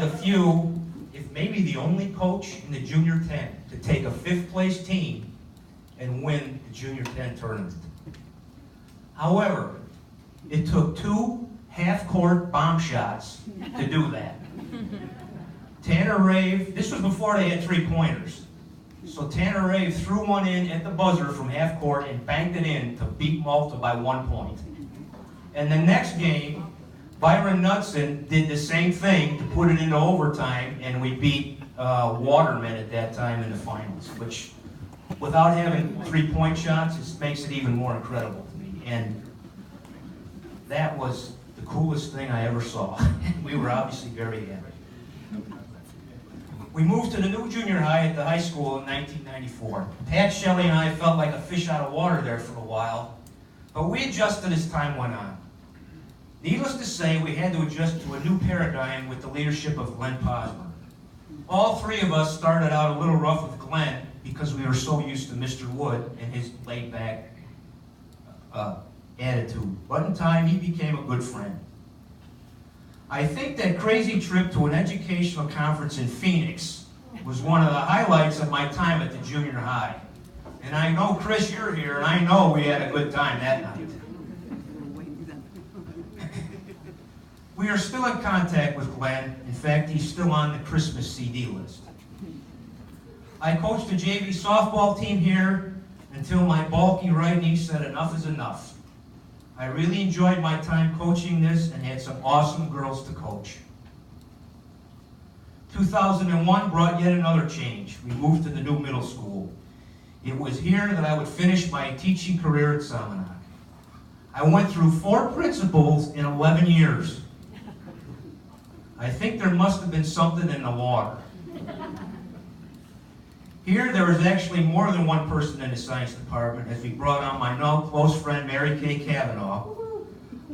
the few, if maybe the only coach in the Junior 10 to take a 5th place team and win the Junior 10 tournament. However, it took 2 half-court bomb shots to do that. Tanner Rave, this was before they had 3-pointers. So Tanner Rave threw one in at the buzzer from half court and banked it in to beat Malta by 1 point. And the next game, Byron Knudsen did the same thing to put it into overtime, and we beat Waterman at that time in the finals, which, without having 3-point shots, it makes it even more incredible to me. And that was the coolest thing I ever saw. We were obviously very happy. We moved to the new junior high at the high school in 1994. Pat Shelley and I felt like a fish out of water there for a while, but we adjusted as time went on. Needless to say, we had to adjust to a new paradigm with the leadership of Glenn Posner. All 3 of us started out a little rough with Glenn because we were so used to Mr. Wood and his laid-back attitude. But in time, he became a good friend. I think that crazy trip to an educational conference in Phoenix was one of the highlights of my time at the junior high. And I know, Chris, you're here, and I know we had a good time that night. We are still in contact with Glenn. In fact, he's still on the Christmas CD list. I coached the JV softball team here until my bulky right knee said enough is enough. I really enjoyed my time coaching this and had some awesome girls to coach. 2001 brought yet another change. We moved to the new middle school. It was here that I would finish my teaching career at Salmonac. I went through 4 principals in 11 years. I think there must have been something in the water. Here, there was actually more than one person in the science department as we brought on my now close friend, Mary Kay Cavanaugh.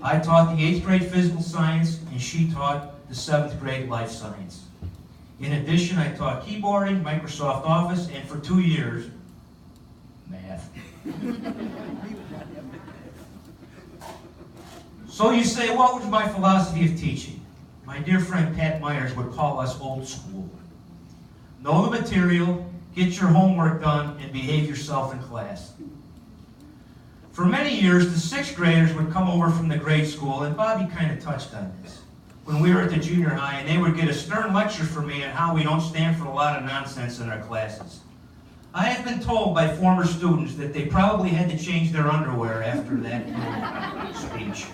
I taught the 8th grade physical science, and she taught the 7th grade life science. In addition, I taught keyboarding, Microsoft Office, and for 2 years, math. So you say, what was my philosophy of teaching? My dear friend Pat Myers would call us old school. Know the material, get your homework done, and behave yourself in class. For many years, the 6th graders would come over from the grade school, and Bobby kind of touched on this, when we were at the junior high, and they would get a stern lecture from me on how we don't stand for a lot of nonsense in our classes. I have been told by former students that they probably had to change their underwear after that speech.